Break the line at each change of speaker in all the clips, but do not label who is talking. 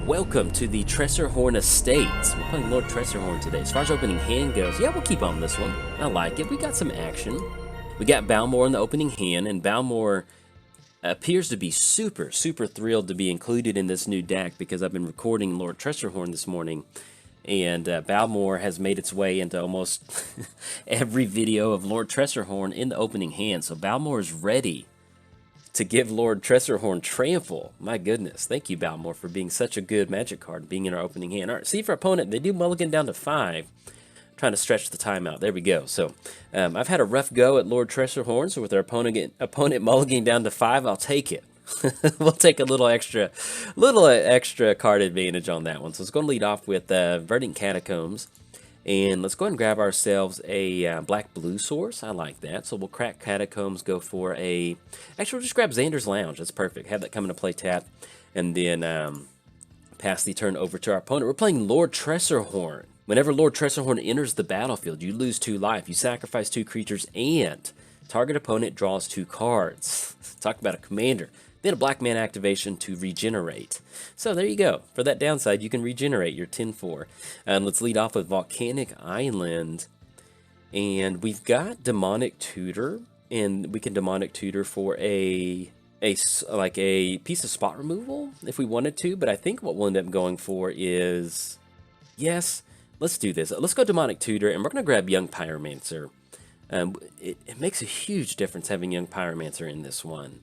Welcome to the Tresserhorn Estates. We're playing Lord Tresserhorn today. As far as opening hand goes, yeah, we'll keep on this one. I like it. We got some action. We got Balmor in the opening hand, and Balmor appears to be super thrilled to be included in this new deck because I've been recording Lord Tresserhorn this morning, and Balmor has made its way into almost every video of Lord Tresserhorn in the opening hand. So Balmor is ready to give Lord Tresserhorn trample. My goodness. Thank you, Balmor, for being such a good Magic card, being in our opening hand. All right, see for opponent, they do mulligan down to 5. Trying to stretch the time out. There we go. So I've had a rough go at Lord Tresserhorn, so with our opponent mulliganing down to 5, I'll take it. We'll take a little extra card advantage on that one. So let's go and lead off with Verdant Catacombs. And let's go ahead and grab ourselves a black-blue source. I like that. So we'll crack Catacombs, go for a... Actually, we'll just grab Xander's Lounge. That's perfect. Have that come into play tap. And then pass the turn over to our opponent. We're playing Lord Tresserhorn. Whenever Lord Tresserhorn enters the battlefield, you lose 2 life. You sacrifice 2 creatures, and target opponent draws 2 cards. Talk about a commander. Then a black mana activation to regenerate. So there you go. For that downside, you can regenerate your 10-4. Let's lead off with Volcanic Island. And we've got Demonic Tutor. And we can Demonic Tutor for a piece of spot removal if we wanted to. But I think what we'll end up going for is... Yes, let's do this. Let's go Demonic Tutor, and we're going to grab Young Pyromancer. It makes a huge difference having Young Pyromancer in this one.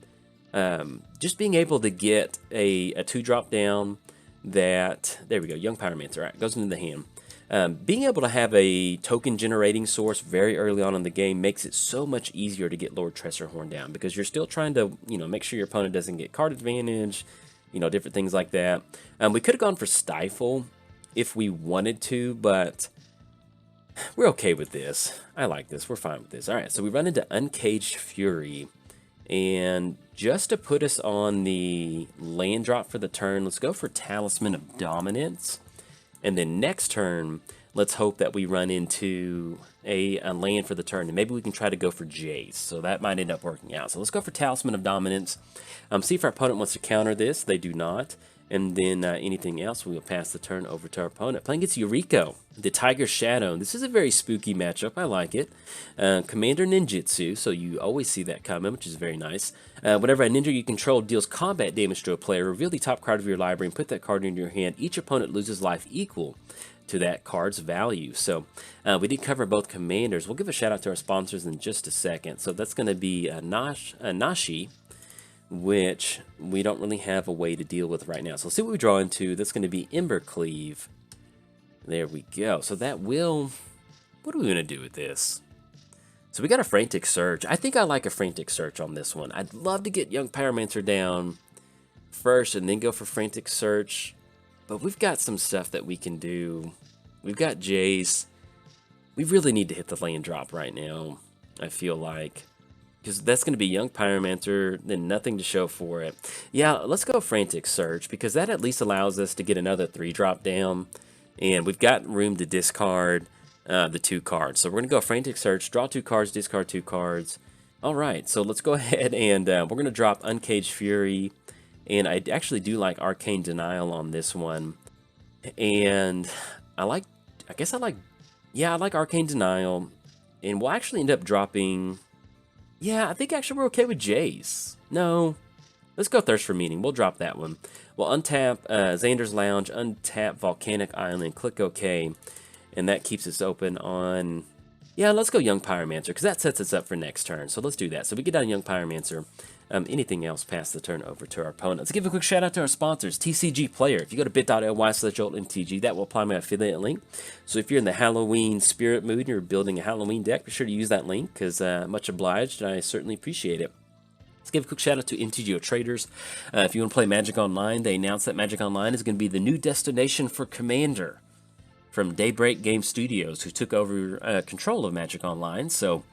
Just being able to get a 2-drop down that, there we go, Young Pyromancer, all right, goes into the hand. Being able to have a token generating source very early on in the game makes it so much easier to get Lord Tresserhorn down, because you're still trying to, make sure your opponent doesn't get card advantage, different things like that. We could have gone for Stifle if we wanted to, but we're okay with this. I like this, we're fine with this. All right, so we run into Uncaged Fury. And just to put us on the land drop for the turn, let's go for Talisman of Dominance. And then next turn, let's hope that we run into a land for the turn. And maybe we can try to go for Jace. So that might end up working out. So let's go for Talisman of Dominance. See if our opponent wants to counter this. They do not. And then anything else, we'll pass the turn over to our opponent. Playing against Yuriko, the Tiger Shadow. This is a very spooky matchup. I like it. Commander Ninjutsu, so you always see that coming, which is very nice. Whenever a ninja you control deals combat damage to a player, reveal the top card of your library and put that card into your hand. Each opponent loses life equal to that card's value. So we did cover both commanders. We'll give a shout out to our sponsors in just a second. So that's going to be Nashi, which we don't really have a way to deal with right now. So let's see what we draw into. That's going to be Embercleave. There we go. So that will... What are we going to do with this? So we got a Frantic Search. I think I like a Frantic Search on this one. I'd love to get Young Pyromancer down first and then go for Frantic Search. But we've got some stuff that we can do. We've got Jace. We really need to hit the land drop right now, I feel like. Because that's going to be Young Pyromancer, then nothing to show for it. Yeah, let's go Frantic Search, because that at least allows us to get another 3-drop down. And we've got room to discard the 2 cards. So we're going to go Frantic Search, draw 2 cards, discard 2 cards. All right, so let's go ahead and we're going to drop Uncaged Fury. And I actually do like Arcane Denial on this one. And I like Arcane Denial. And we'll actually end up dropping... Yeah, I think actually we're okay with Jace. No, let's go Thirst for Meaning. We'll drop that one. We'll untap Xander's Lounge, untap Volcanic Island, click OK, and that keeps us open on... Yeah, let's go Young Pyromancer, because that sets us up for next turn. So let's do that. So we get down Young Pyromancer. Anything else, pass the turn over to our opponent. Let's give a quick shout out to our sponsors, TCG Player. If you go to bit.ly/JoltMTG, that will apply my affiliate link. So if you're in the Halloween spirit mood and you're building a Halloween deck, be sure to use that link, because much obliged, and I certainly appreciate it. Let's give a quick shout out to MTGOTraders. If you want to play Magic Online, they announced that Magic Online is going to be the new destination for Commander from Daybreak Game Studios, who took over control of Magic Online. So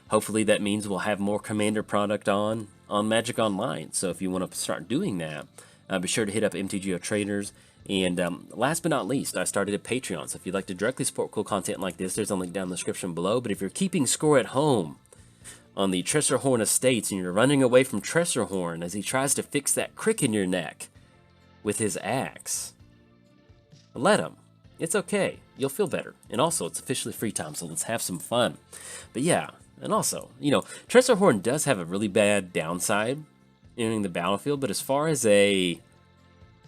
hopefully that means we'll have more Commander product on Magic Online. So if you want to start doing that, be sure to hit up MTGOTraders. And last but not least, I started a Patreon. So if you'd like to directly support cool content like this, there's a link down in the description below. But if you're keeping score at home, on the Tresserhorn Estates, and you're running away from Tresserhorn as he tries to fix that crick in your neck with his axe. Let him. It's okay. You'll feel better. And also, it's officially free time, so let's have some fun. But yeah, and also, you know, Tresserhorn does have a really bad downside entering the battlefield, but as far as a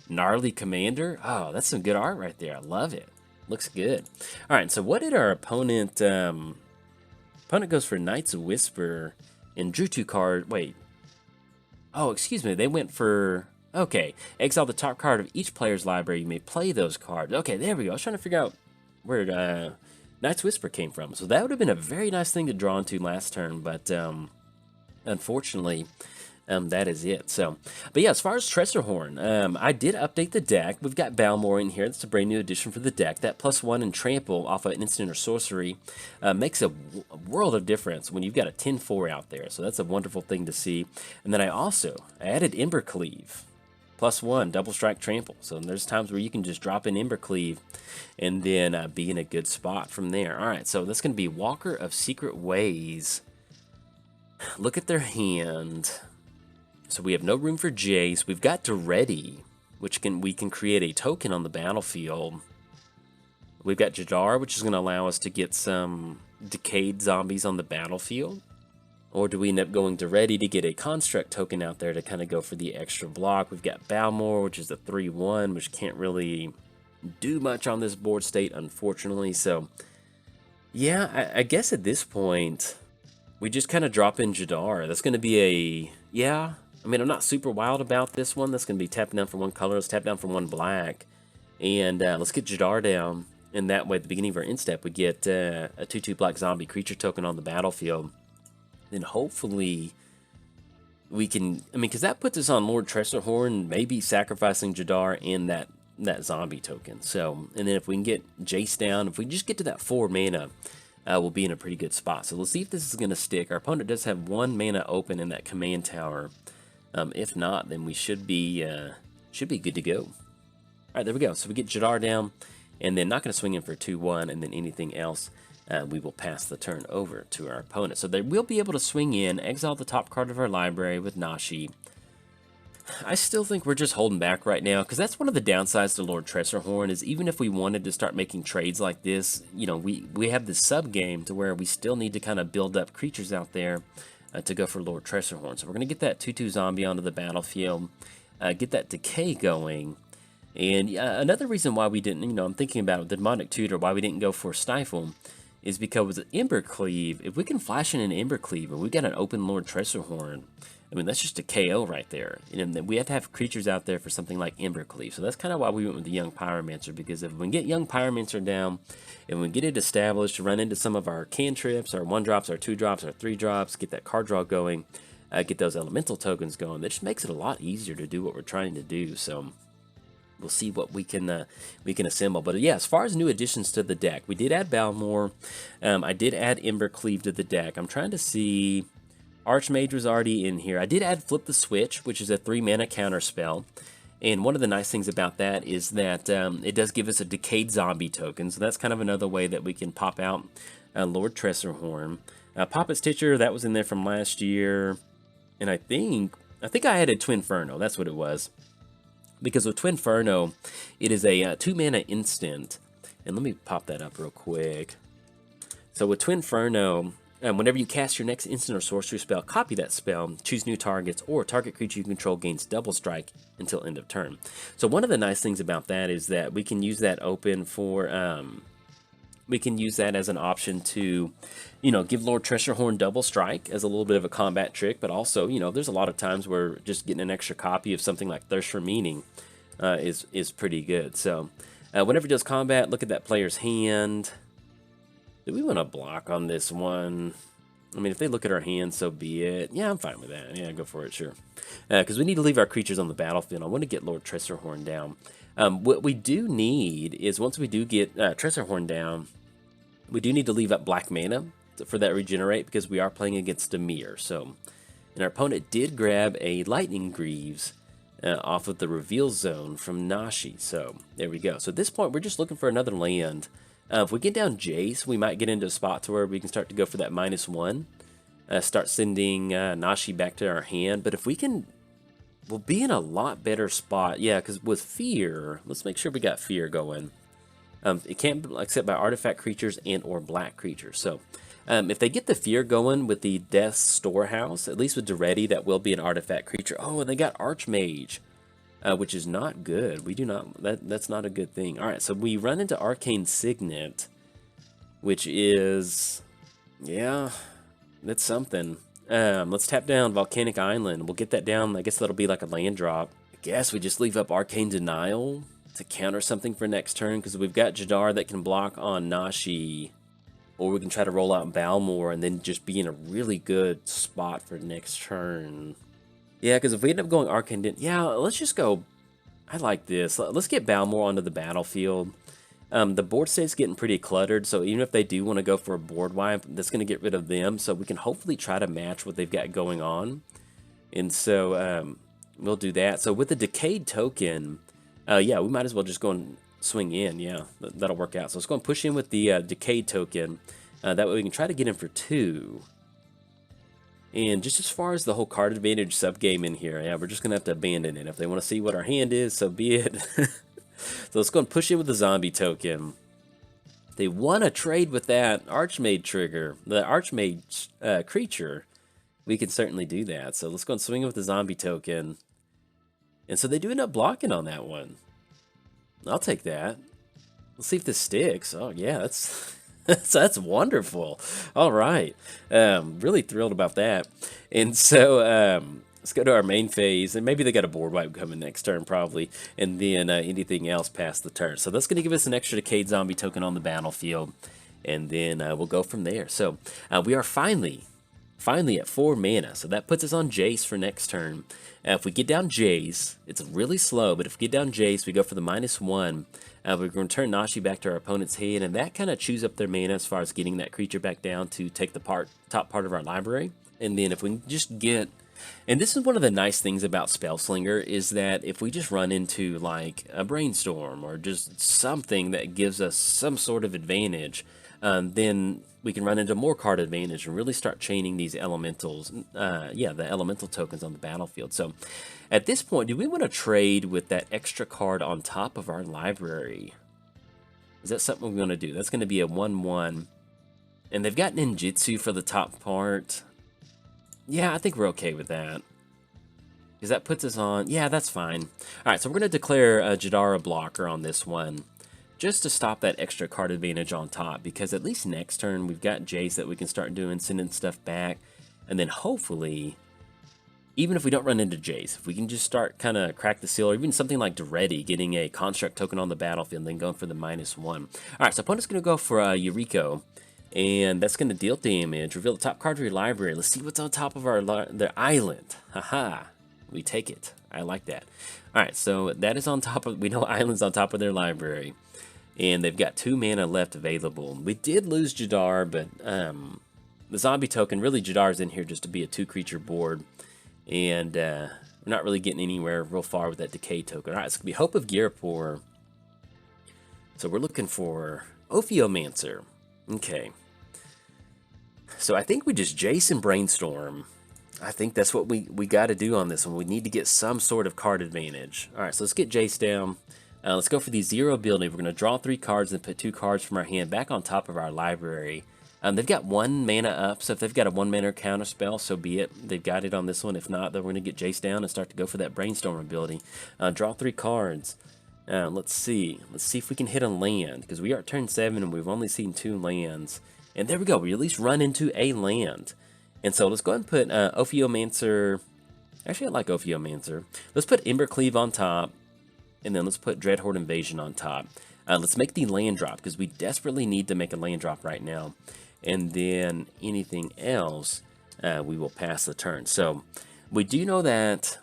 gnarly commander, oh, that's some good art right there. I love it. Looks good. All right, so what did our opponent... opponent goes for Knight's Whisper and drew 2 cards. Wait. Oh, excuse me. They went for... Okay. Exile the top card of each player's library. You may play those cards. Okay, there we go. I was trying to figure out where Knight's Whisper came from. So that would have been a very nice thing to draw into last turn, but unfortunately... that is it. So, but yeah, as far as Tresserhorn, I did update the deck. We've got Balmor in here. That's a brand new addition for the deck. That +1 and trample off of an instant or sorcery makes a world of difference when you've got a 10-4 out there. So that's a wonderful thing to see. And then I also added Embercleave. +1, double strike trample. So there's times where you can just drop in Embercleave and then be in a good spot from there. All right, so that's going to be Walker of Secret Ways. Look at their hand. So we have no room for Jace. We've got Duretti, which we can create a token on the battlefield. We've got Jadar, which is going to allow us to get some decayed zombies on the battlefield. Or do we end up going Duretti to get a construct token out there to kind of go for the extra block? We've got Balmor, which is a 3/1, which can't really do much on this board state, unfortunately. So, yeah, I guess at this point, we just kind of drop in Jadar. That's going to be a... Yeah... I mean, I'm not super wild about this one. That's going to be tapping down for 1 color. Let's tap down for 1 black. And let's get Jadar down. And that way, at the beginning of our end step, we get a 2/2 black zombie creature token on the battlefield. Then hopefully we can... I mean, because that puts us on Lord Tresserhorn, maybe sacrificing Jadar and that zombie token. So, and then if we can get Jace down, if we just get to that 4 mana, we'll be in a pretty good spot. So let's see if this is going to stick. Our opponent does have 1 mana open in that command tower. If not, then we should be good to go. All right, there we go. So we get Jadar down, and then not going to swing in for 2/1, and then anything else, we will pass the turn over to our opponent. So they will be able to swing in, exile the top card of our library with Nashi. I still think we're just holding back right now, because that's one of the downsides to Lord Tresserhorn, is even if we wanted to start making trades like this, you know, we have this sub-game to where we still need to kind of build up creatures out there to go for Lord Tresserhorn. So we're going to get that 2/2 zombie onto the battlefield, get that decay going. And another reason why we didn't, you know, I'm thinking about the Demonic Tutor, why we didn't go for Stifle, is because with Embercleave, if we can flash in an Embercleave and we got an open Lord Tresserhorn, I mean, that's just a KO right there. And then we have to have creatures out there for something like Embercleave. So that's kind of why we went with the Young Pyromancer, because if we can get Young Pyromancer down, and we can get it established to run into some of our cantrips, our 1-drops, our 2-drops, our 3-drops, get that card draw going, get those elemental tokens going, that just makes it a lot easier to do what we're trying to do. So we'll see what we can assemble. But yeah, as far as new additions to the deck, we did add Balmor. I did add Embercleave to the deck. I'm trying to see... Archmage was already in here. I did add Flip the Switch, which is a 3-mana counter spell. And one of the nice things about that is that it does give us a decayed zombie token. So that's kind of another way that we can pop out Lord Tresserhorn. Poppet Stitcher, that was in there from last year. And I think I added Twinferno. That's what it was. Because with Twinferno, it is a 2-mana instant. And let me pop that up real quick. So with Twinferno... whenever you cast your next instant or sorcery spell, copy that spell, choose new targets, or target creature you control gains double strike until end of turn. So one of the nice things about that is that we can use that open for, we can use that as an option to, you know, give Lord Tresserhorn double strike as a little bit of a combat trick, but also, you know, there's a lot of times where just getting an extra copy of something like Thirst for Meaning is pretty good. So whenever it does combat, look at that player's hand. Do we want to block on this one? I mean, if they look at our hand, so be it. Yeah, I'm fine with that. Yeah, go for it, sure. Because we need to leave our creatures on the battlefield. I want to get Lord Tresserhorn down. What we do need is, once we do get Tresserhorn down, we do need to leave up black mana for that regenerate, because we are playing against Dimir. So, and our opponent did grab a Lightning Greaves off of the Reveal Zone from Nashi. So, there we go. So at this point, we're just looking for another land. If we get down Jace, we might get into a spot to where we can start to go for that -1 start sending Nashi back to our hand. But if we can, we'll be in a lot better spot. Yeah, because with Fear, let's make sure we got Fear going. It can't be except by artifact creatures and or black creatures. So if they get the Fear going with the Death Storehouse, at least with Duretti, that will be an artifact creature. Oh, and they got Archmage, which is not good. We do not, that's not a good thing. All right, so we run into Arcane Signet, which is, yeah, that's something. Let's tap down Volcanic Island. We'll get that down. I guess that'll be like a land drop. I guess we just leave up Arcane Denial to counter something for next turn, because we've got Jadar that can block on Nashi, or we can try to roll out Balmor and then just be in a really good spot for next turn. Yeah, because if we end up going Arcane, yeah, let's just go. I like this. Let's get Balmor onto the battlefield. The board state's getting pretty cluttered, so even if they do want to go for a board wipe, that's going to get rid of them, so we can hopefully try to match what they've got going on. And so we'll do that. So with the Decayed token, yeah, we might as well just go and swing in. Yeah, that'll work out. So let's go and push in with the Decayed token. That way we can try to get in for 2. And just as far as the whole card advantage sub-game in here, yeah, we're just going to have to abandon it. If they want to see what our hand is, so be it. So let's go and push in with the zombie token. If they want to trade with that Archmage trigger, the Archmage creature, we can certainly do that. So let's go and swing with the zombie token. And so they do end up blocking on that one. I'll take that. Let's see if this sticks. Oh, yeah, that's wonderful. All right. Really thrilled about that. And so let's go to our main phase, and maybe they got a board wipe coming next turn probably, and then anything else past the turn. So that's going to give us an extra Decayed Zombie token on the battlefield, and then we'll go from there. So we are finally at 4 mana, so that puts us on Jace for next turn. If we get down Jace, it's really slow, but if we get down Jace, we go for the -1. We're going to turn Nashi back to our opponent's hand, and that kind of chews up their mana as far as getting that creature back down to take the top part of our library. And then if we can just get... And this is one of the nice things about Spellslinger, is that if we just run into like a Brainstorm or just something that gives us some sort of advantage, then we can run into more card advantage and really start chaining these elementals, yeah, the elemental tokens on the battlefield. So at this point, do we want to trade with that extra card on top of our library? Is that something we're going to do? That's going to be a 1/1. And they've got Ninjutsu for the top part. Yeah, I think we're okay with that. Because that puts us on... Yeah, that's fine. Alright, so we're going to declare Jadar a blocker on this one, just to stop that extra card advantage on top. Because at least next turn, we've got Jace that we can start doing, sending stuff back. And then hopefully, even if we don't run into Jace, if we can just start kind of crack the seal, or even something like Duretti, getting a construct token on the battlefield, and then going for the -1. Alright, so opponent's going to go for Yuriko. And that's going to deal damage. Reveal the top card of your library. Let's see what's on top of their island. Haha. We take it. I like that. Alright, so that is on top of... We know island's on top of their library. And they've got 2 mana left available. We did lose Jadar, but the zombie token... Really, Jadar's in here just to be a 2-creature board. And we're not really getting anywhere real far with that Decay token. Alright, it's going to be Hope of Girapur. So we're looking for Ophiomancer. Okay. So I think we just Jace and Brainstorm. I think that's what we got to do on this one. We need to get some sort of card advantage. All right, so let's get Jace down. Let's go for the 0 ability. We're going to draw 3 cards and put 2 cards from our hand back on top of our library. They've got 1 mana up, so if they've got a 1 mana counter spell, so be it. They've got it on this one. If not, then we're going to get Jace down and start to go for that Brainstorm ability. Draw 3 cards. Let's see. Let's see if we can hit a land, because we are at turn 7 and we've only seen 2 lands. And there we go. We at least run into a land. And so let's go ahead and put Ophiomancer. Actually, I like Ophiomancer. Let's put Embercleave on top. And then let's put Dreadhorde Invasion on top. Let's make the land drop, because we desperately need to make a land drop right now. And then anything else, we will pass the turn. So we do know that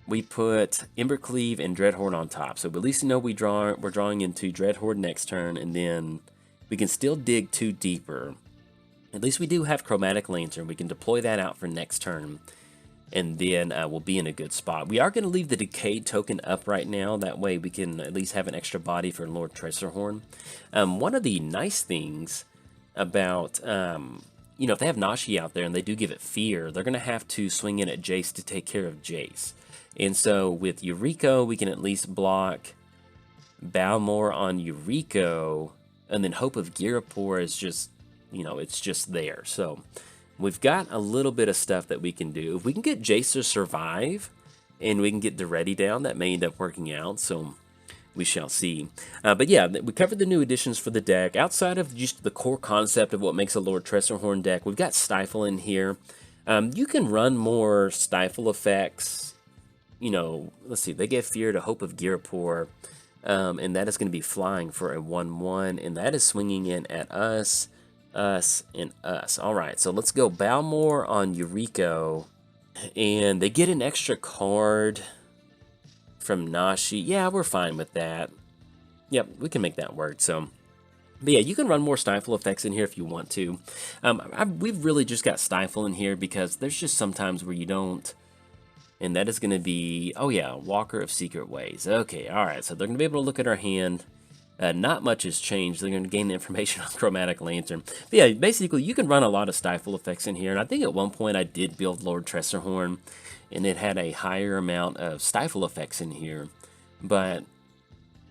we put Embercleave and Dreadhorde on top. So at least know we're drawing into Dreadhorde next turn, and then we can still dig 2 deeper. At least we do have Chromatic Lantern. We can deploy that out for next turn, and then we'll be in a good spot. We are going to leave the Decayed token up right now. That way we can at least have an extra body for Lord Tresserhorn. One of the nice things about you know, if they have Nashi out there and they do give it fear, they're going to have to swing in at Jace to take care of Jace. And so with Yuriko, we can at least block Balmor on Yuriko, and then Hope of Girapur is just, you know, it's just there. So we've got a little bit of stuff that we can do. If we can get Jace to survive, and we can get Duretti down, that may end up working out, so we shall see. But yeah, we covered the new additions for the deck. Outside of just the core concept of what makes a Lord Tresserhorn deck, we've got Stifle in here. You can run more Stifle effects. You know, let's see, they give Fear to Hope of Girapur, and that is going to be flying for a 1/1, and that is swinging in at us, and us. All right, so let's go Balmor on Yuriko, and they get an extra card from Nashi. Yeah, we're fine with that. Yep, we can make that work. So, but yeah, you can run more Stifle effects in here if you want to. We've really just got Stifle in here because there's just sometimes where you don't. And that is going to be, oh yeah, Walker of Secret Ways. Okay, all right, so they're going to be able to look at our hand. Not much has changed. They're going to gain the information on Chromatic Lantern. But yeah, basically, you can run a lot of Stifle effects in here. And I think at one point I did build Lord Tresserhorn, and it had a higher amount of Stifle effects in here. But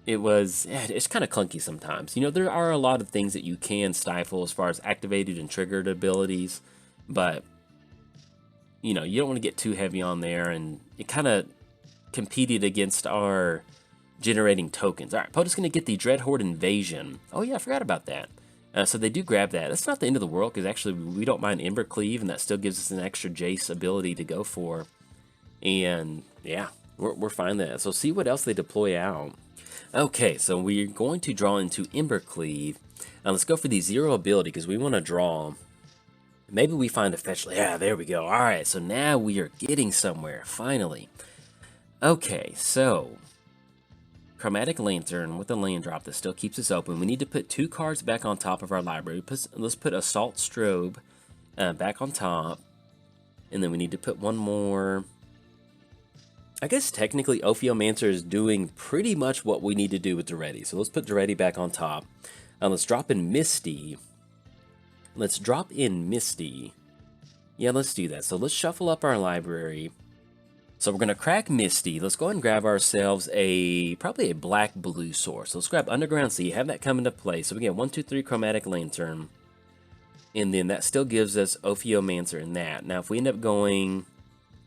it's kind of clunky sometimes. You know, there are a lot of things that you can stifle as far as activated and triggered abilities. But, you know, you don't want to get too heavy on there. And it kind of competed against our generating tokens. All right, Pota's going to get the Dreadhorde Invasion. Oh yeah, I forgot about that. So they do grab that. That's not the end of the world, because actually we don't mind Ember Cleave, and that still gives us an extra Jace ability to go for. And yeah, we're fine there. So see what else they deploy out. Okay, so we're going to draw into Ember Cleave. Now let's go for the 0 ability, because we want to draw. Maybe we find a fetch. Yeah, there we go. All right, so now we are getting somewhere, finally. Okay, so Chromatic Lantern with a land drop that still keeps us open. We need to put 2 cards back on top of our library. Let's put Assault Strobe back on top. And then we need to put one more. I guess technically Ophiomancer is doing pretty much what we need to do with Duretti. So let's put Duretti back on top. Let's drop in Misty. Yeah, let's do that. So let's shuffle up our library. So we're going to crack Misty. Let's go ahead and grab ourselves probably a black-blue source. So let's grab Underground Sea, have that come into play. So we get 1, 2, 3 Chromatic Lantern. And then that still gives us Ophiomancer in that. Now if we end up going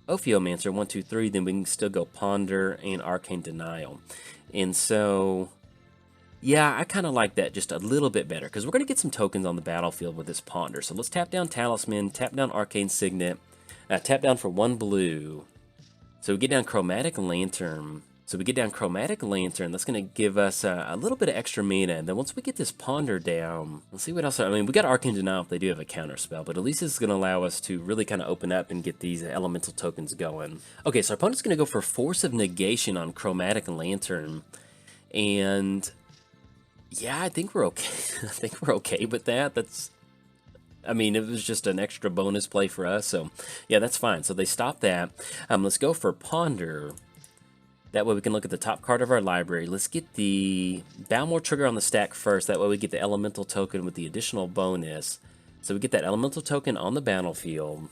Ophiomancer 1, 2, 3, then we can still go Ponder and Arcane Denial. And so, yeah, I kind of like that just a little bit better, because we're going to get some tokens on the battlefield with this Ponder. So let's tap down Talisman, tap down Arcane Signet, tap down for 1 blue. So we get down Chromatic Lantern. That's going to give us a little bit of extra mana. And then once we get this Ponder down, let's see what else. I mean, we got Arcane Denial if they do have a counter spell, but at least this is going to allow us to really kind of open up and get these elemental tokens going. Okay, so our opponent's going to go for Force of Negation on Chromatic Lantern. And yeah, I think we're okay. I think we're okay with that. I mean, it was just an extra bonus play for us, so yeah, that's fine. So they stop that. Let's go for Ponder. That way we can look at the top card of our library. Let's get the Balmor trigger on the stack first. That way we get the elemental token with the additional bonus. So we get that elemental token on the battlefield.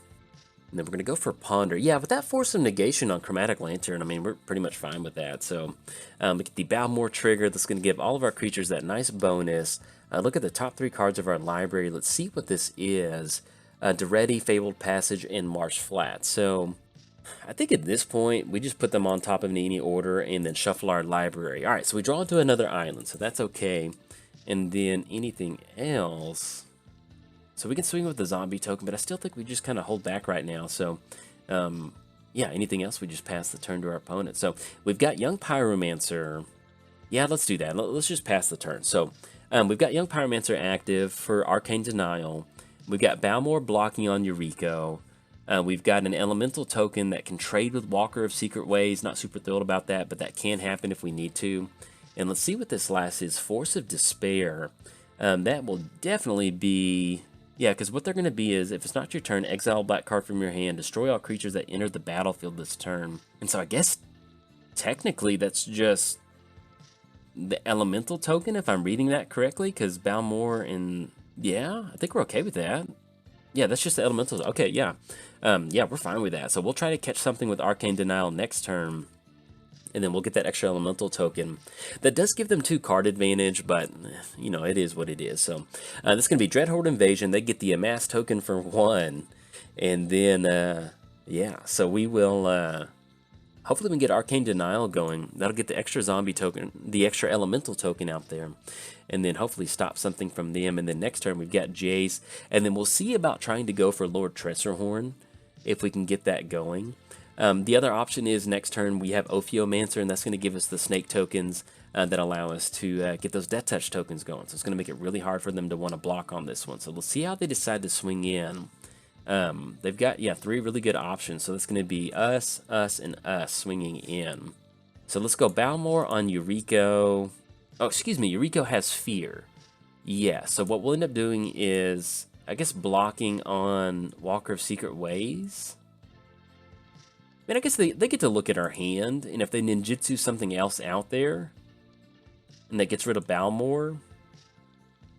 And then we're going to go for Ponder. Yeah, with that Force of Negation on Chromatic Lantern, I mean, we're pretty much fine with that. So we get the Balmor trigger. That's going to give all of our creatures that nice bonus. Look at the top 3 cards of our library. Let's see what this is. Duretti, Fabled Passage, and Marsh Flat. So I think at this point, we just put them on top of any order and then shuffle our library. All right, so we draw into another island, so that's okay. And then anything else. So we can swing with the zombie token, but I still think we just kind of hold back right now. So, yeah, anything else, we just pass the turn to our opponent. So we've got Young Pyromancer. Yeah, let's do that. Let's just pass the turn. So we've got Young Pyromancer active for Arcane Denial. We've got Balmor blocking on Yuriko. We've got an elemental token that can trade with Walker of Secret Ways. Not super thrilled about that, but that can happen if we need to. And let's see what this last is. Force of Despair. That will definitely be... Yeah, because what they're going to be is, if it's not your turn, exile a black card from your hand, destroy all creatures that enter the battlefield this turn. And so I guess, technically, that's just the elemental token, if I'm reading that correctly, because Balmor and... Yeah, I think we're okay with that. Yeah, that's just the elementals. Okay, yeah. Yeah, we're fine with that. So we'll try to catch something with Arcane Denial next turn, and then we'll get that extra elemental token. That does give them 2 card advantage, but, you know, it is what it is. So this is going to be Dreadhorde Invasion. They get the Amass token for 1, and then, yeah, so we will... hopefully we can get Arcane Denial going. That'll get the extra zombie token, the extra elemental token out there. And then hopefully stop something from them. And then next turn we've got Jace. And then we'll see about trying to go for Lord Tresserhorn, if we can get that going. The other option is next turn we have Ophiomancer, and that's going to give us the snake tokens that allow us to get those Death Touch tokens going. So it's going to make it really hard for them to want to block on this one. So we'll see how they decide to swing in. They've got, yeah, 3 really good options. So that's going to be us, and us swinging in. So let's go Balmor on Yuriko. Oh, excuse me, Yuriko has Fear. Yeah, so what we'll end up doing is, I guess, blocking on Walker of Secret Ways. I mean, I guess they get to look at our hand, and if they ninjutsu something else out there, and that gets rid of Balmor.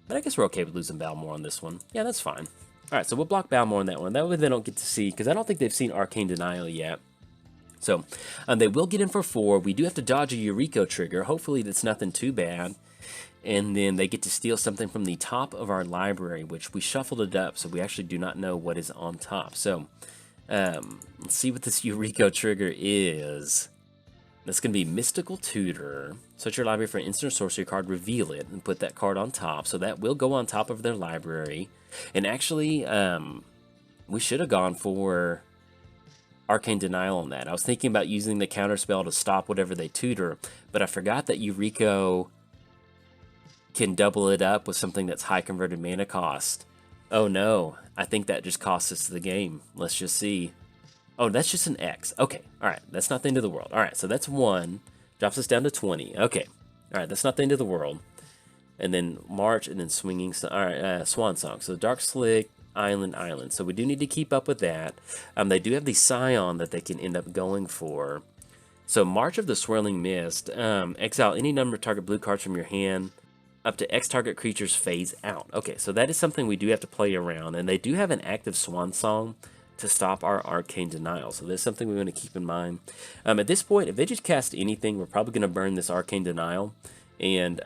But I guess we're okay with losing Balmor on this one. Yeah, that's fine. Alright, so we'll block Balmor on that one. That way they don't get to see, because I don't think they've seen Arcane Denial yet. So, they will get in for 4. We do have to dodge a Yuriko trigger. Hopefully that's nothing too bad. And then they get to steal something from the top of our library, which we shuffled it up, so we actually do not know what is on top. So, let's see what this Yuriko trigger is. That's going to be Mystical Tutor. Search your library for an instant or sorcery card, reveal it, and put that card on top. So that will go on top of their library. And actually, we should have gone for Arcane Denial on that. I was thinking about using the counterspell to stop whatever they tutor, but I forgot that Yuriko can double it up with something that's high converted mana cost. Oh no, I think that just cost us the game. Let's just see. Oh, that's just an X. Okay, alright, that's not the end of the world. Alright, so that's 1. Drops us down to 20. Okay, alright, that's not the end of the world. And then March, and then Swinging... Alright, Swan Song. So Dark Slick, Island. So we do need to keep up with that. They do have the Scion that they can end up going for. So March of the Swirling Mist. Exile any number of target blue cards from your hand. Up to X target creatures phase out. Okay, so that is something we do have to play around. And they do have an active Swan Song to stop our Arcane Denial. So that's something we want to keep in mind. At this point, if they just cast anything, we're probably going to burn this Arcane Denial. And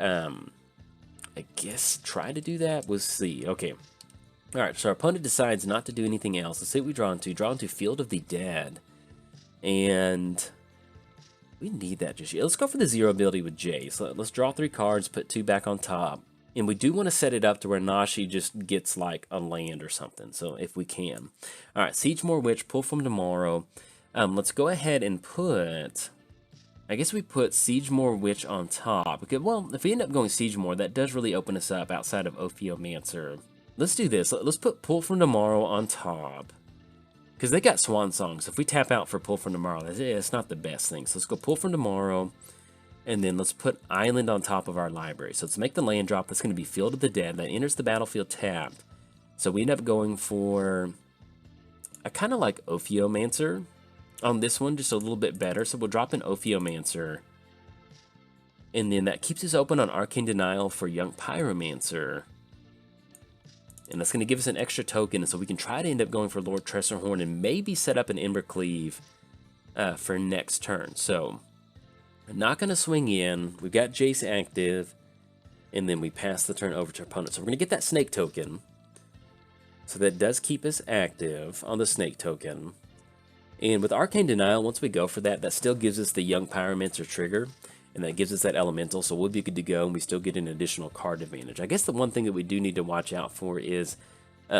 I guess try to do that. We'll see. Okay. Alright, so our opponent decides not to do anything else. Let's see what we draw into. Draw into Field of the Dead. And we need that just yet. Let's go for the 0 ability with Jace. So let's draw 3 cards, put 2 back on top. And we do want to set it up to where Nashi just gets like a land or something. So if we can. Alright, Siegemore Witch, pull from tomorrow. Let's go ahead and put... I guess we put Siegemore Witch on top. Because, well, if we end up going Siegemore, that does really open us up outside of Ophiomancer. Let's do this. Let's put Pull from Tomorrow on top. Because they got Swan Song. So if we tap out for Pull from Tomorrow, it's not the best thing. So let's go Pull from Tomorrow. And then let's put Island on top of our library. So let's make the land drop. That's going to be Field of the Dead. That enters the battlefield tapped. So we end up going for... I kind of like Ophiomancer on this one, just a little bit better. So we'll drop in Ophiomancer. And then that keeps us open on Arcane Denial for Young Pyromancer. And that's going to give us an extra token, so we can try to end up going for Lord Tresserhorn and maybe set up an Embercleave for next turn. So, I'm not going to swing in. We've got Jace active, and then we pass the turn over to our opponent. So we're going to get that Snake token. So that does keep us active on the Snake token. And with Arcane Denial, once we go for that, that still gives us the Young Pyromancer trigger. And that gives us that elemental, so we'll be good to go, and we still get an additional card advantage. I guess the one thing that we do need to watch out for is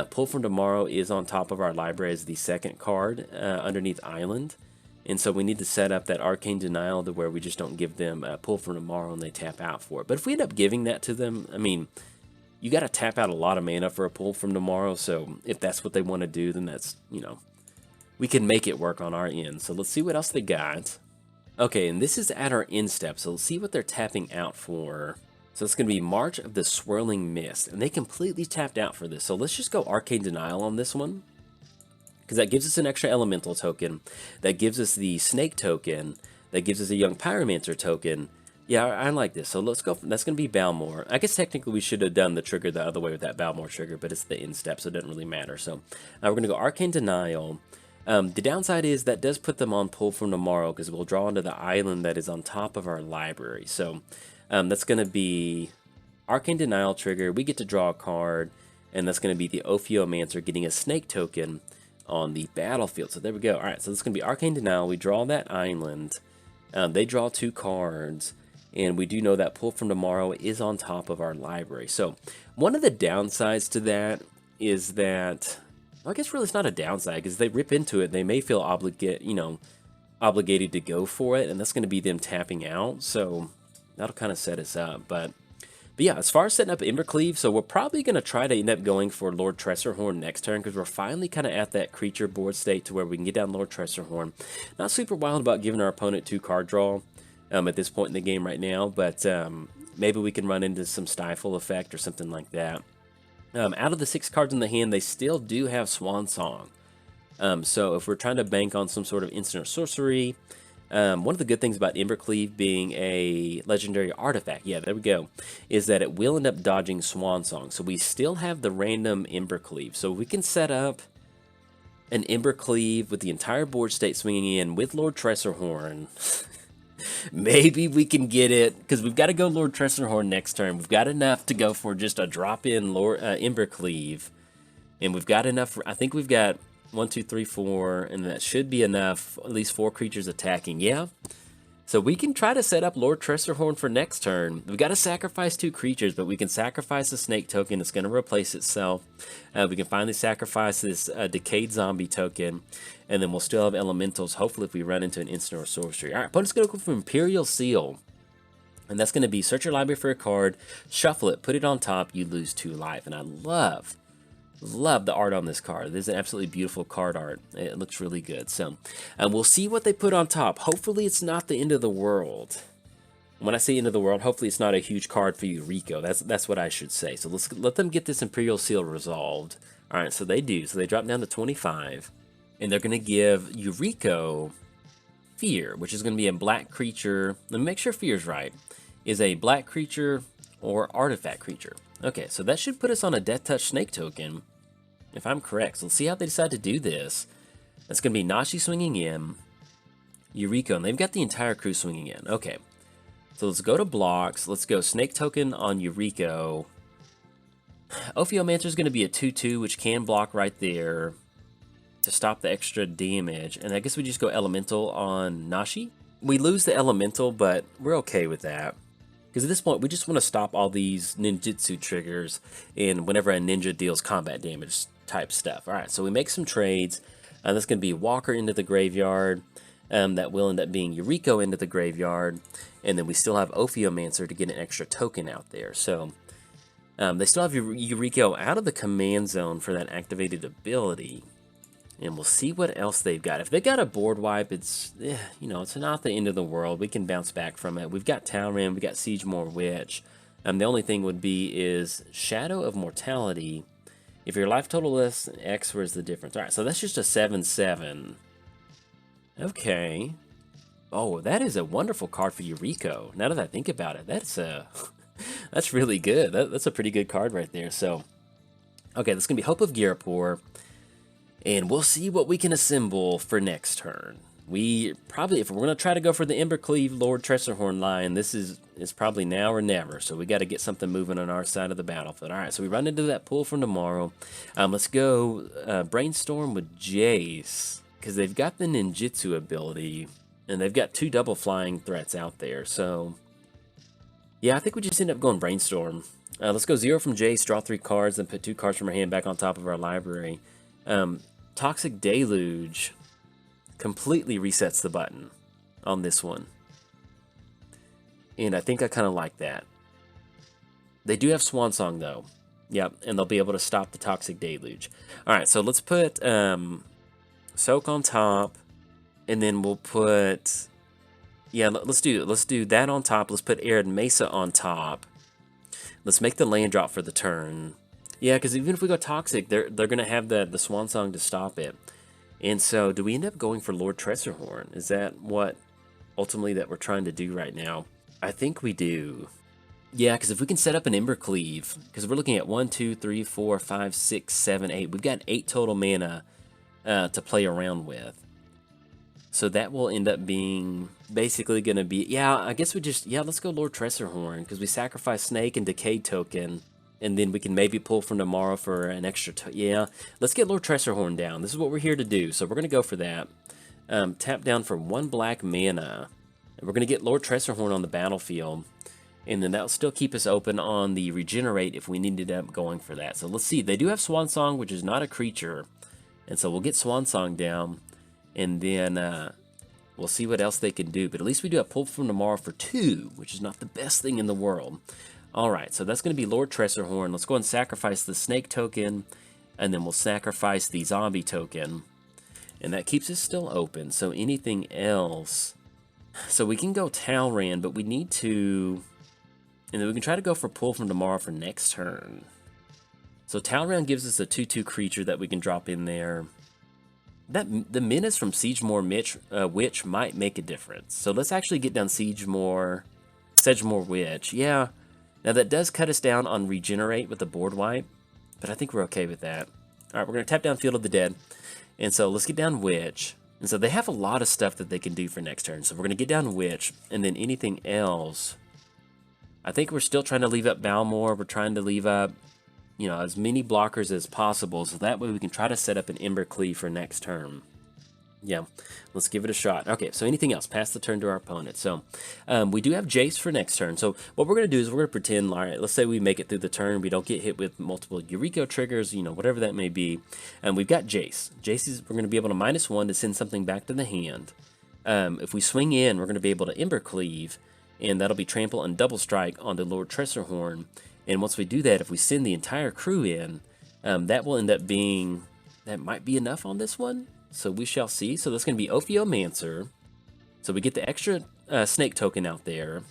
Pull from Tomorrow is on top of our library as the second card underneath Island. And so we need to set up that Arcane Denial to where we just don't give them Pull from Tomorrow and they tap out for it. But if we end up giving that to them, I mean, you got to tap out a lot of mana for a Pull from Tomorrow, so if that's what they want to do, then that's, you know, we can make it work on our end. So let's see what else they got. Okay, and this is at our end step, so let's see what they're tapping out for. So it's going to be March of the Swirling Mist, and they completely tapped out for this. So let's just go Arcane Denial on this one, because that gives us an extra Elemental token, that gives us the Snake token, that gives us a Young Pyromancer token, Yeah, I like this. So let's go. That's going to be Balmor. I guess technically we should have done the trigger the other way with that Balmor trigger, but it's the end step, so it doesn't really matter. So we're going to go Arcane Denial. The downside is that does put them on Pull from Tomorrow because we'll draw into the island that is on top of our library. So that's going to be Arcane Denial trigger. We get to draw a card, and that's going to be the Ophiomancer getting a snake token on the battlefield. So there we go. All right, so this is going to be Arcane Denial. We draw that island. They draw 2 cards. And we do know that Pull from Tomorrow is on top of our library. So one of the downsides to that is that, well, I guess really it's not a downside because they rip into it. They may feel obligated to go for it, and that's going to be them tapping out. So that'll kind of set us up. But yeah, as far as setting up Embercleave, so we're probably going to try to end up going for Lord Tresserhorn next turn because we're finally kind of at that creature board state to where we can get down Lord Tresserhorn. Not super wild about giving our opponent 2 card draw. At this point in the game right now, but maybe we can run into some Stifle effect or something like that. Out of the 6 cards in the hand, they still do have Swan Song. So if we're trying to bank on some sort of instant or sorcery, one of the good things about Embercleave being a legendary artifact, yeah, there we go, is that it will end up dodging Swan Song. So we still have the random Embercleave. So we can set up an Embercleave with the entire board state swinging in with Lord Tresserhorn. Maybe we can get it, because we've got to go Lord Tresserhorn next turn. We've got enough to go for just a drop-in Embercleave. And we've got enough, I think we've got 1, 2, 3, 4, and that should be enough, at least 4 creatures attacking, yeah? So we can try to set up Lord Tresserhorn for next turn. We've got to sacrifice 2 creatures, but we can sacrifice the snake token. It's going to replace itself. We can finally sacrifice this decayed zombie token, and then we'll still have elementals, hopefully if we run into an instant or sorcery. All right, opponent's going to go for Imperial Seal, and that's going to be search your library for a card, shuffle it, put it on top, you lose 2 life. And I love the art on this card. This is an absolutely beautiful card art. It looks really good. So we'll see what they put on top. Hopefully it's not the end of the world. When I say end of the world, hopefully it's not a huge card for Yuriko. That's what I should say. So let's let them get this Imperial Seal resolved. All right, so they do. So they drop down to 25. And they're going to give Yuriko Fear, which is going to be a black creature. Let me make sure Fear's right. Is a black creature or artifact creature. Okay, so that should put us on a Death Touch Snake token, if I'm correct. So let's see how they decide to do this. That's going to be Nashi swinging in, Yuriko, and they've got the entire crew swinging in. Okay, so let's go to blocks. Let's go Snake token on Yuriko. Ophiomancer is going to be a 2/2, which can block right there to stop the extra damage. And I guess we just go Elemental on Nashi. We lose the Elemental, but we're okay with that. Because at this point, we just want to stop all these ninjutsu triggers and whenever a ninja deals combat damage type stuff. All right, so we make some trades. That's going to be Walker into the graveyard. That will end up being Yuriko into the graveyard. And then we still have Ophiomancer to get an extra token out there. So they still have Yuriko out of the command zone for that activated ability. And we'll see what else they've got. If they got a board wipe, it's, it's not the end of the world. We can bounce back from it. We've got Talran, we've got Siegemore Witch. The only thing would be is Shadow of Mortality. If your life total less than X, where's the difference? All right, so that's just a 7/7. Okay. Oh, that is a wonderful card for Yuriko. Now that I think about it, that's really good. That's a pretty good card right there. So, okay, that's going to be Hope of Girapur. And we'll see what we can assemble for next turn. We probably, if we're going to try to go for the Embercleave Lord Tresserhorn line, this is probably now or never. So we got to get something moving on our side of the battlefield. All right, so we run into that Pull from Tomorrow. Let's go Brainstorm with Jace, because they've got the ninjutsu ability, and they've got 2 double flying threats out there. So, yeah, I think we just end up going Brainstorm. Let's go 0 from Jace, draw 3 cards, then put 2 cards from our hand back on top of our library. Toxic Deluge completely resets the button on this one. And I think I kind of like that. They do have Swan Song, though. Yep, and they'll be able to stop the Toxic Deluge. All right, so let's put Soak on top, and then we'll put... Yeah, let's do that on top. Let's put Arid Mesa on top. Let's make the land drop for the turn. Yeah, because even if we go Toxic, they're going to have the Swan Song to stop it. And so, do we end up going for Lord Tresserhorn? Is that what, ultimately, that we're trying to do right now? I think we do. Yeah, because if we can set up an Embercleave, because we're looking at 1, 2, 3, 4, 5, 6, 7, 8. We've got 8 total mana to play around with. So that will end up being basically going to be, yeah, I guess we just, yeah, let's go Lord Tresserhorn, because we sacrifice Snake and Decay token, and then we can maybe pull from tomorrow for an extra, yeah, let's get Lord Tresserhorn down. This is what we're here to do, so we're going to go for that. Tap down for 1 black mana, and we're going to get Lord Tresserhorn on the battlefield, and then that'll still keep us open on the regenerate if we needed up going for that. So let's see, they do have Swan Song, which is not a creature, and so we'll get Swan Song down. And then we'll see what else they can do. But at least we do have Pull from Tomorrow for 2, which is not the best thing in the world. Alright, so that's going to be Lord Tresserhorn. Let's go and sacrifice the Snake token. And then we'll sacrifice the Zombie token. And that keeps us still open. So anything else... So we can go Talran, but we need to... And then we can try to go for Pull from Tomorrow for next turn. So Talran gives us a 2/2 creature that we can drop in there. The menace from Sedgemoor Witch might make a difference. So let's actually get down Sedgemoor Witch. Yeah, now that does cut us down on regenerate with the board wipe, but I think we're okay with that. All right, we're going to tap down Field of the Dead. And so let's get down Witch. And so they have a lot of stuff that they can do for next turn. So we're going to get down Witch, and then anything else. I think we're still trying to leave up Balmor. We're trying to leave up, you know, as many blockers as possible, so that way we can try to set up an Embercleave for next turn. Yeah, let's give it a shot. Okay, so anything else? Pass the turn to our opponent. So we do have Jace for next turn. So what we're going to do is we're going to pretend, all right, let's say we make it through the turn, we don't get hit with multiple Yuriko triggers, you know, whatever that may be. And we've got Jace. We're going to be able to -1 to send something back to the hand. If we swing in, we're going to be able to Embercleave, and that'll be Trample and Double Strike onto Lord Tresserhorn. And once we do that, if we send the entire crew in, that will end up being, that might be enough on this one. So we shall see. So that's going to be Ophiomancer. So we get the extra Snake token out there.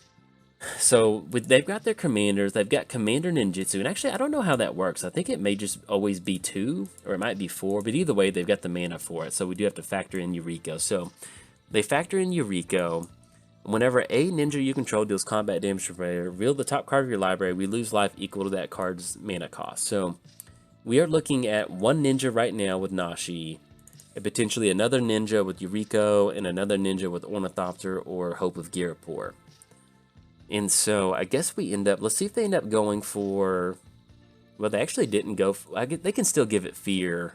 So they've got their commanders. They've got Commander Ninjutsu. And actually, I don't know how that works. I think it may just always be 2, or it might be 4. But either way, they've got the mana for it. So we do have to factor in Yuriko. So they factor in Yuriko. Whenever a ninja you control deals combat damage to a player, reveal the top card of your library, we lose life equal to that card's mana cost. So we are looking at 1 ninja right now with Nashi, and potentially another ninja with Yuriko, and another ninja with Ornithopter or Hope of Girapur. And so I guess we end up, let's see if they end up going for, well, they actually didn't go, they can still give it Fear.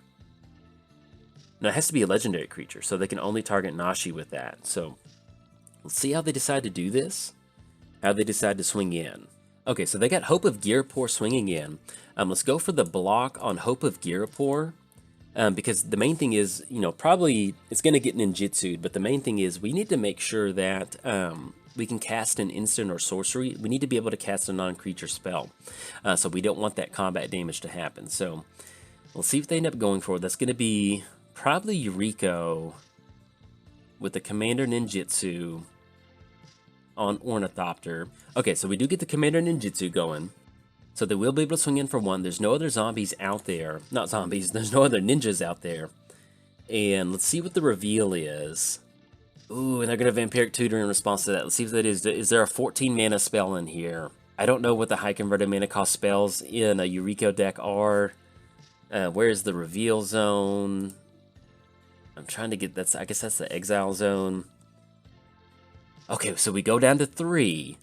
No, it has to be a legendary creature, so they can only target Nashi with that. So let's see how they decide to do this, how they decide to swing in. Okay, so they got Hope of Girapur swinging in. Let's go for the block on Hope of Girapur, because the main thing is, you know, probably it's going to get ninjutsu'd, but the main thing is we need to make sure that we can cast an instant or sorcery. We need to be able to cast a non-creature spell, so we don't want that combat damage to happen. So we'll see if they end up going for it. That's going to be probably Yuriko with the Commander Ninjutsu on Ornithopter. Okay, so we do get the Commander Ninjutsu going. So they will be able to swing in for 1. There's no other zombies out there. Not zombies, there's no other ninjas out there. And let's see what the reveal is. Ooh, and they're going to Vampiric Tutor in response to that. Let's see if that is. Is there a 14 mana spell in here? I don't know what the high converted mana cost spells in a Yuriko deck are. Where is the reveal zone? I'm trying to get, I guess that's the exile zone. Okay, so we go down to 3,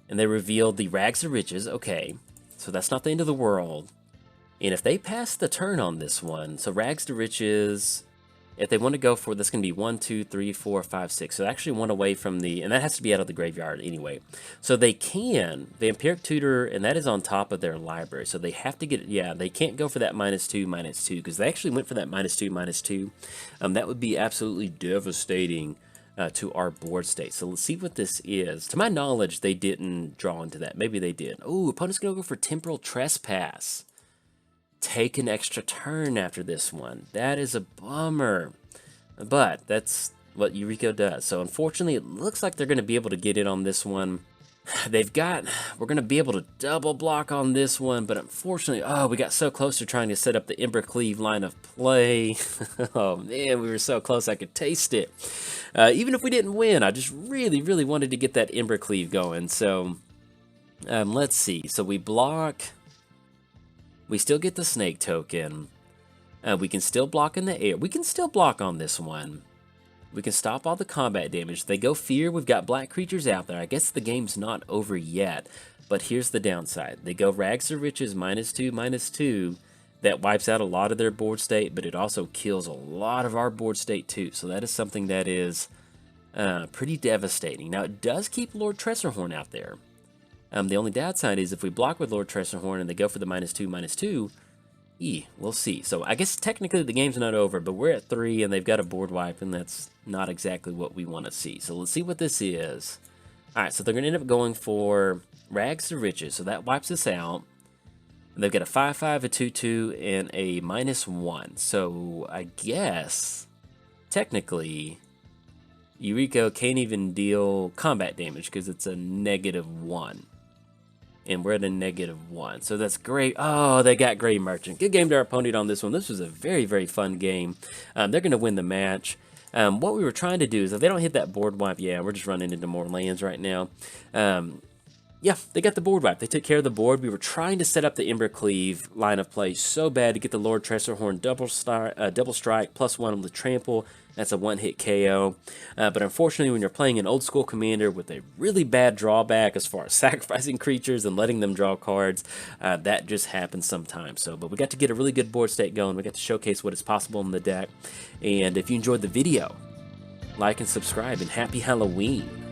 and they reveal the Rags to Riches. Okay, so that's not the end of the world. And if they pass the turn on this one, so Rags to Riches, if they want to go for, that's going to be 1, 2, 3, 4, 5, 6. So actually 1 away from the, and that has to be out of the graveyard anyway. So they can Vampiric Tutor, and that is on top of their library. So they have to get, yeah, they can't go for that -2/-2, because they actually went for that -2/-2. That would be absolutely devastating to our board state. So let's see what this is. To my knowledge, they didn't draw into that. Maybe they did. Oh, opponent's going to go for Temporal Trespass. Take an extra turn after this one. That is a bummer. But that's what Yuriko does. So unfortunately, it looks like they're going to be able to get in on this one. we're going to be able to double block on this one, but unfortunately, oh, we got so close to trying to set up the Embercleave line of play. Oh man, we were so close, I could taste it. Even if we didn't win, I just really, really wanted to get that Embercleave going. So, let's see. So we block. We still get the snake token. We can still block in the air. We can still block on this one. We can stop all the combat damage. They go fear. We've got black creatures out there. I guess the game's not over yet. But here's the downside. They go rags to riches, -2/-2. That wipes out a lot of their board state, but it also kills a lot of our board state too. So that is something that is pretty devastating. Now, it does keep Lord Tresserhorn out there. The only downside is if we block with Lord Tresserhorn and they go for the -2/-2, we'll see. So I guess technically the game's not over, but we're at 3 and they've got a board wipe, and that's not exactly what we want to see. So let's see what this is. Alright, so they're going to end up going for Rags to Riches, so that wipes us out. They've got a 5/5, a 2/2, and a -1. So I guess, technically, Yuriko can't even deal combat damage because it's a -1. And we're at a -1. So that's great. Oh, they got Grey Merchant. Good game to our opponent on this one. This was a very, very fun game. They're going to win the match. What we were trying to do is if they don't hit that board wipe, yeah, we're just running into more lands right now. Yeah, they got the board wipe. They took care of the board. We were trying to set up the Embercleave line of play so bad to get the Lord Tresserhorn double strike +1 with trample. That's a one-hit KO. But unfortunately, when you're playing an old-school commander with a really bad drawback as far as sacrificing creatures and letting them draw cards, that just happens sometimes. But we got to get a really good board state going. We got to showcase what is possible in the deck. And if you enjoyed the video, like and subscribe, and happy Halloween.